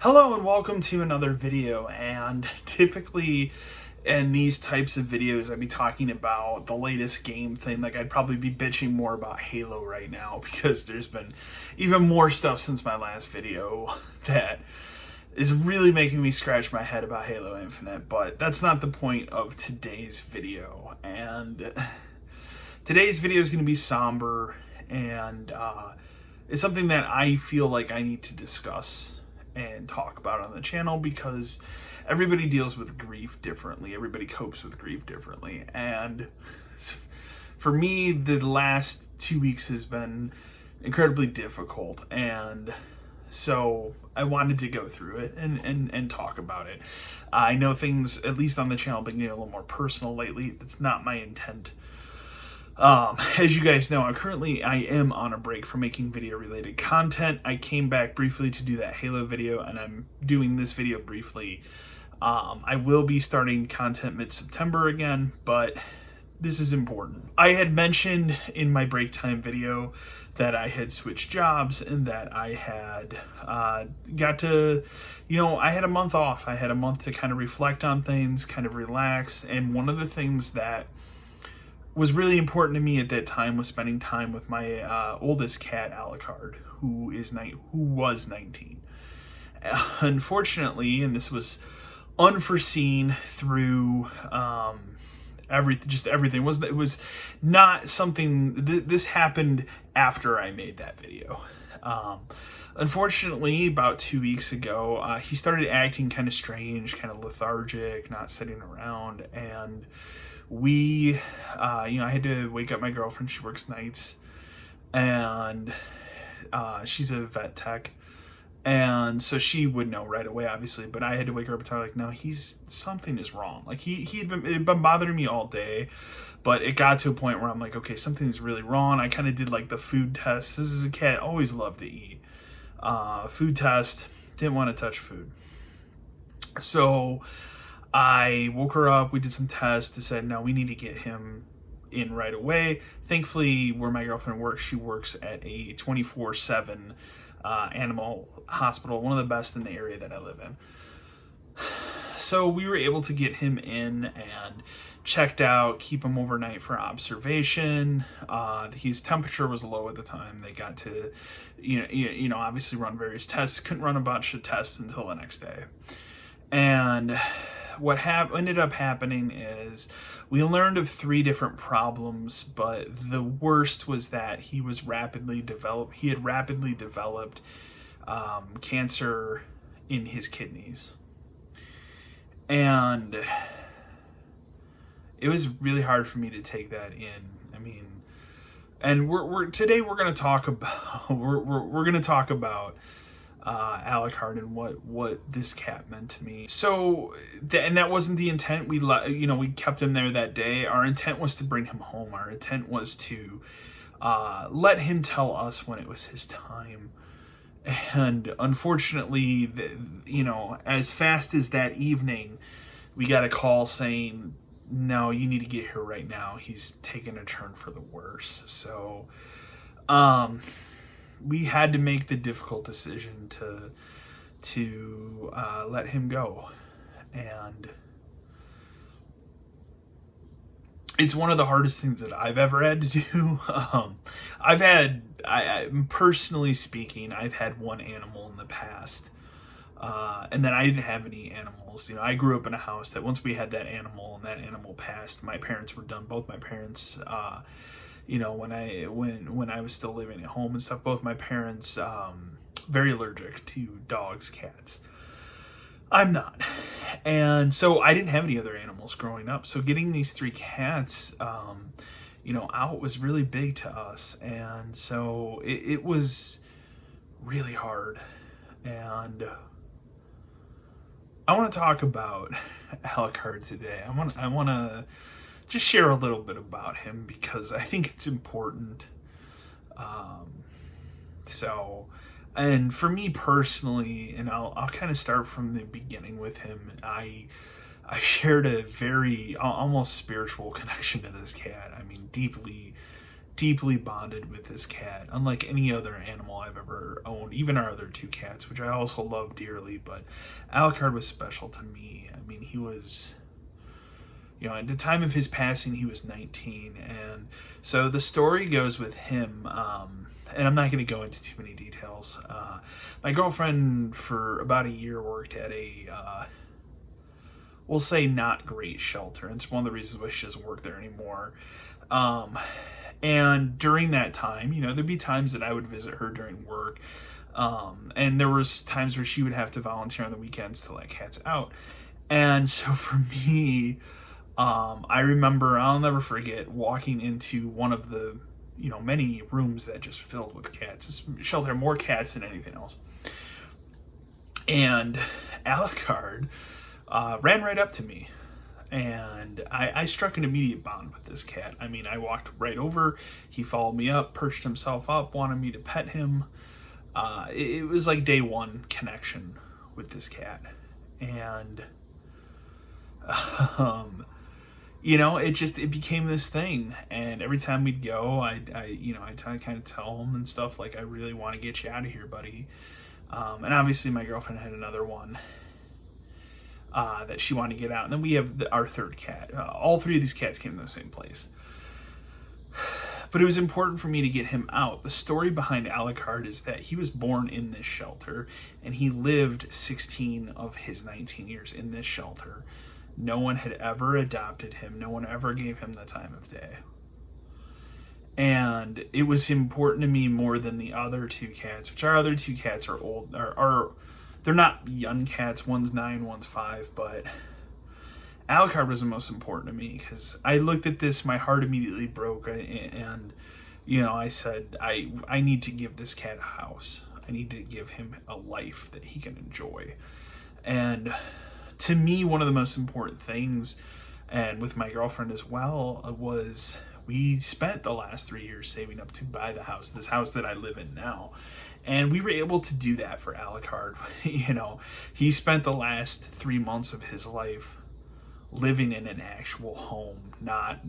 Hello and welcome to another video, and typically in these types of videos I'd be talking about the latest game thing. Like, I'd probably be bitching more about Halo right now because there's been even more stuff since my last video that is really making me scratch my head about Halo Infinite, but that's not the point of today's video. And today's video is going to be somber, and it's something that I feel like I need to discuss and talk about on the channel because everybody deals with grief differently. Everybody copes with grief differently. And for me, the last 2 weeks has been incredibly difficult. And so I wanted to go through it and talk about it. I know things, at least on the channel, have been getting a little more personal lately. That's not my intent. As you guys know, I am on a break from making video related content. I came back briefly to do that Halo video, and I'm doing this video briefly. I will be starting content mid-September again, but this is important. I had mentioned in my break time video that I had switched jobs and that I had I had a month off. I had a month to kind of reflect on things, kind of relax, and one of the things that was really important to me at that time was spending time with my oldest cat, Alucard, who was 19. Unfortunately, and this was unforeseen through everything. It was not something. This happened after I made that video. Unfortunately, about 2 weeks ago, he started acting kind of strange, kind of lethargic, not sitting around, and I had to wake up my girlfriend. She works nights, and she's a vet tech, and so she would know right away, obviously. But I had to wake her up and tell her, like, no, something is wrong. Like, it had been bothering me all day, but it got to a point where I'm like, okay, something's really wrong. I kind of did like the food test. This is a cat, always loved to eat. Food test, didn't want to touch food, so I woke her up, we did some tests, said, no, we need to get him in right away. Thankfully, where my girlfriend works, she works at a 24/7 animal hospital, one of the best in the area that I live in. So we were able to get him in and checked out, keep him overnight for observation. His temperature was low at the time. They got to, obviously run various tests. Couldn't run a bunch of tests until the next day. And what ended up happening is we learned of 3 different problems, but the worst was that he had rapidly developed cancer in his kidneys. And it was really hard for me to take that in. I mean, and today we're going to talk about we're going to talk about Alucard and what this cat meant to me. So, and that wasn't the intent. We kept him there that day. Our intent was to bring him home. Our intent was to let him tell us when it was his time. And unfortunately, as fast as that evening, we got a call saying, no, you need to get here right now. He's taken a turn for the worse. So, we had to make the difficult decision to let him go, and it's one of the hardest things that I've ever had to do. Personally speaking, I've had one animal in the past, and then I didn't have any animals. I grew up in a house that once we had that animal and that animal passed, my parents were done. Both my parents, when I was still living at home and stuff, both my parents, very allergic to dogs, cats. I'm not. And so I didn't have any other animals growing up. So getting these 3 cats, out was really big to us. And so it was really hard. And I want to talk about Alucard today. I want to just share a little bit about him because I think it's important. And for me personally, and I'll kind of start from the beginning with him. I shared a very almost spiritual connection to this cat. I mean, deeply deeply bonded with this cat, unlike any other animal I've ever owned, even our other two cats, which I also love dearly. But Alucard was special to me. I mean, he was, at the time of his passing, he was 19. And so the story goes with him, and I'm not going to go into too many details. My girlfriend, for about a year, worked at a, we'll say, not great shelter. And it's one of the reasons why she doesn't work there anymore. And during that time, there'd be times that I would visit her during work. And there was times where she would have to volunteer on the weekends to let cats out. And so for me, I remember, I'll never forget walking into one of the, many rooms that just filled with cats. This shelter had more cats than anything else. And Alucard ran right up to me. And I struck an immediate bond with this cat. I mean, I walked right over. He followed me up, perched himself up, wanted me to pet him. It was like day one connection with this cat. And, it became this thing. And every time we'd go, I kind of tell him and stuff, like, I really want to get you out of here, buddy. And obviously my girlfriend had another one that she wanted to get out. And then we have our third cat. All three of these cats came to the same place. But it was important for me to get him out. The story behind Alucard is that he was born in this shelter, and he lived 16 of his 19 years in this shelter. No one had ever adopted him. No one ever gave him the time of day. And it was important to me more than the other two cats, which our other two cats are old, they're not young cats. One's 9, one's 5, but Alucard was the most important to me because I looked at this, my heart immediately broke, and I said, I need to give this cat a house. I need to give him a life that he can enjoy. And to me, one of the most important things, and with my girlfriend as well, was we spent the last 3 years saving up to buy this house that I live in now. And we were able to do that for Alucard. He spent the last 3 months of his life living in an actual home, not,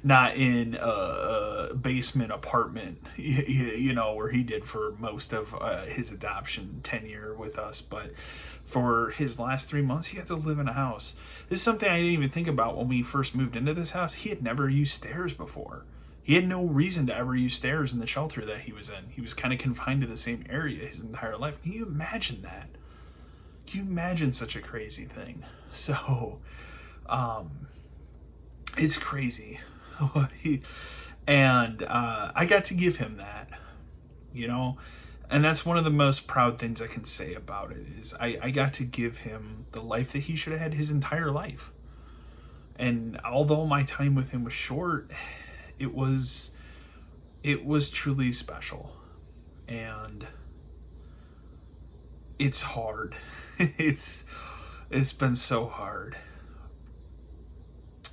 not in a basement apartment, where he did for most of his adoption tenure with us. But for his last 3 months, he had to live in a house. This is something I didn't even think about when we first moved into this house. He had never used stairs before. He had no reason to ever use stairs in the shelter that he was in. He was kind of confined to the same area his entire life. Can you imagine that? Can you imagine such a crazy thing? So, it's crazy. And I got to give him that, and that's one of the most proud things I can say about it is I got to give him the life that he should have had his entire life. And although my time with him was short, it was truly special. And it's hard. It's been so hard.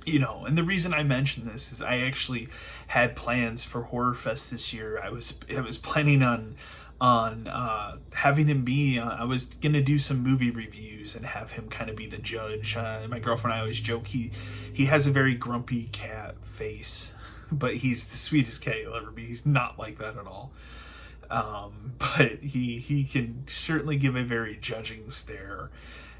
And the reason I mention this is I actually had plans for Horror Fest this year. I was planning on having him be, I was gonna do some movie reviews and have him kind of be the judge. My girlfriend and I always joke he has a very grumpy cat face, but he's the sweetest cat you'll ever be. He's not like that at all. But he can certainly give a very judging stare.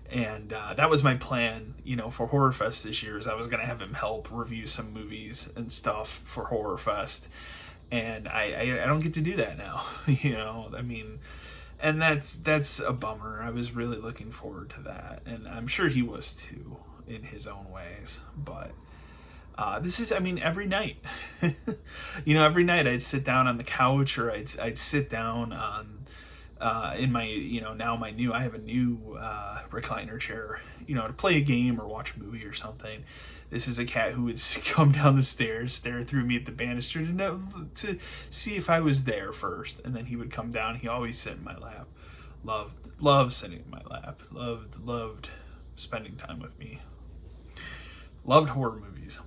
And that was my plan, for Horror Fest this year, is I was going to have him help review some movies and stuff for Horror Fest. And I don't get to do that now, and that's a bummer. I was really looking forward to that. And I'm sure he was too, in his own ways. But this is, every night, every night I'd sit down on the couch, or I'd sit down on, in my, now I have a new recliner chair, to play a game or watch a movie or something. This is a cat who would come down the stairs, stare through me at the banister to see if I was there first, and then he would come down. He always sit in my lap. Loved sitting in my lap. Loved spending time with me. Loved horror movies.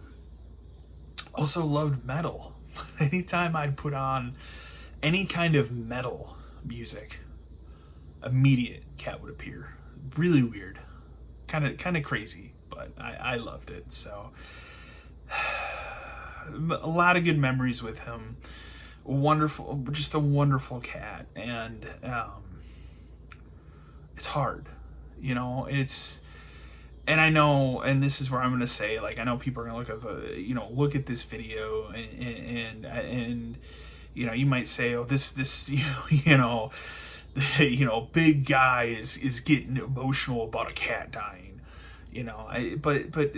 Also loved metal. Anytime I'd put on any kind of metal music, immediate cat would appear. Really weird. Kind of crazy, but I loved it. So a lot of good memories with him. Wonderful, just a wonderful cat. And it's hard, and I know, and this is where I'm going to say, like, I know people are going to look at this video and you might say, oh, this big guy is getting emotional about a cat dying. But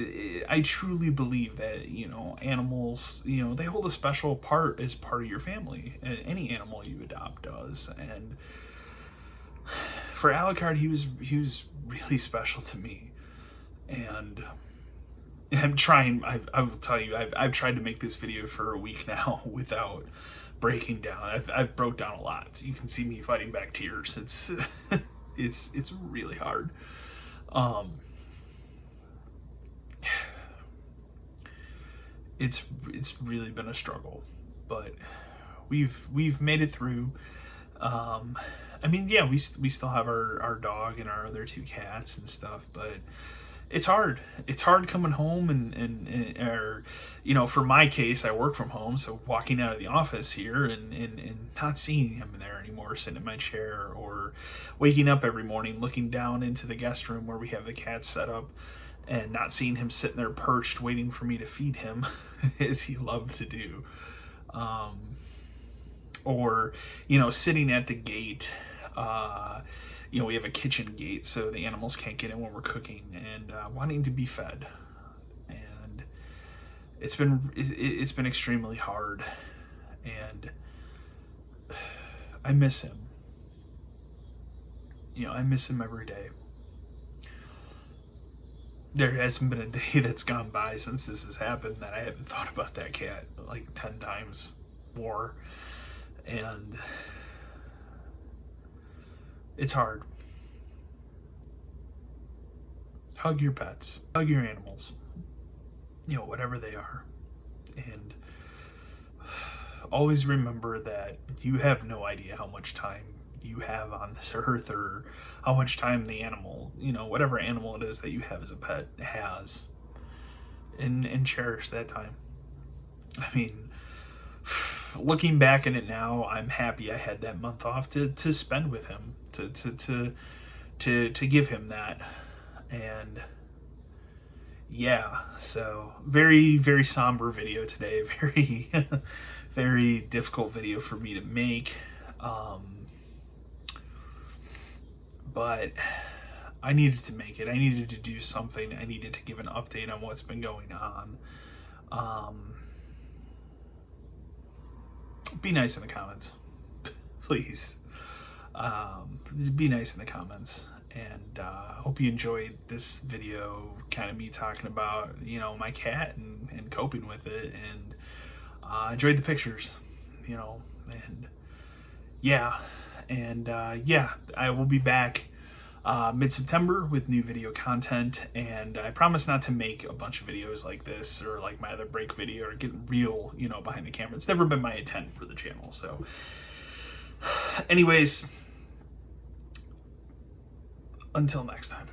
I truly believe that, animals, they hold a special part as part of your family. And any animal you adopt does. And for Alucard, he was really special to me. And I'm trying, I will tell you, I've tried to make this video for a week now without breaking down. I've broke down a lot. You can see me fighting back tears. It's it's really hard. It's really been a struggle, but we've made it through. I mean, yeah, we still have our dog and our other two cats and stuff, but it's hard. It's hard coming home or for my case, I work from home, so walking out of the office here and not seeing him there anymore, sitting in my chair, or waking up every morning looking down into the guest room where we have the cats set up and not seeing him sitting there perched waiting for me to feed him as he loved to do. Or sitting at the gate. We have a kitchen gate, so the animals can't get in when we're cooking, and wanting to be fed. And it's been extremely hard, and I miss him. I miss him every day. There hasn't been a day that's gone by since this has happened that I haven't thought about that cat like 10 times more. And it's hard. Hug your pets. Hug your animals. Whatever they are. And always remember that you have no idea how much time you have on this earth, or how much time the animal, whatever animal it is that you have as a pet has. And cherish that time. I mean, looking back at it now, I'm happy I had that month off to spend with him, to give him that. And yeah, so very, very somber video today. Very, very difficult video for me to make. But I needed to make it. I needed to do something. I needed to give an update on what's been going on. Be nice in the comments, please. Be nice in the comments. And hope you enjoyed this video, kind of me talking about, my cat and coping with it, and enjoyed the pictures, and yeah. And yeah, I will be back mid-September with new video content, and I promise not to make a bunch of videos like this, or like my other break video, or get real, behind the camera. It's never been my intent for the channel. So anyways, until next time.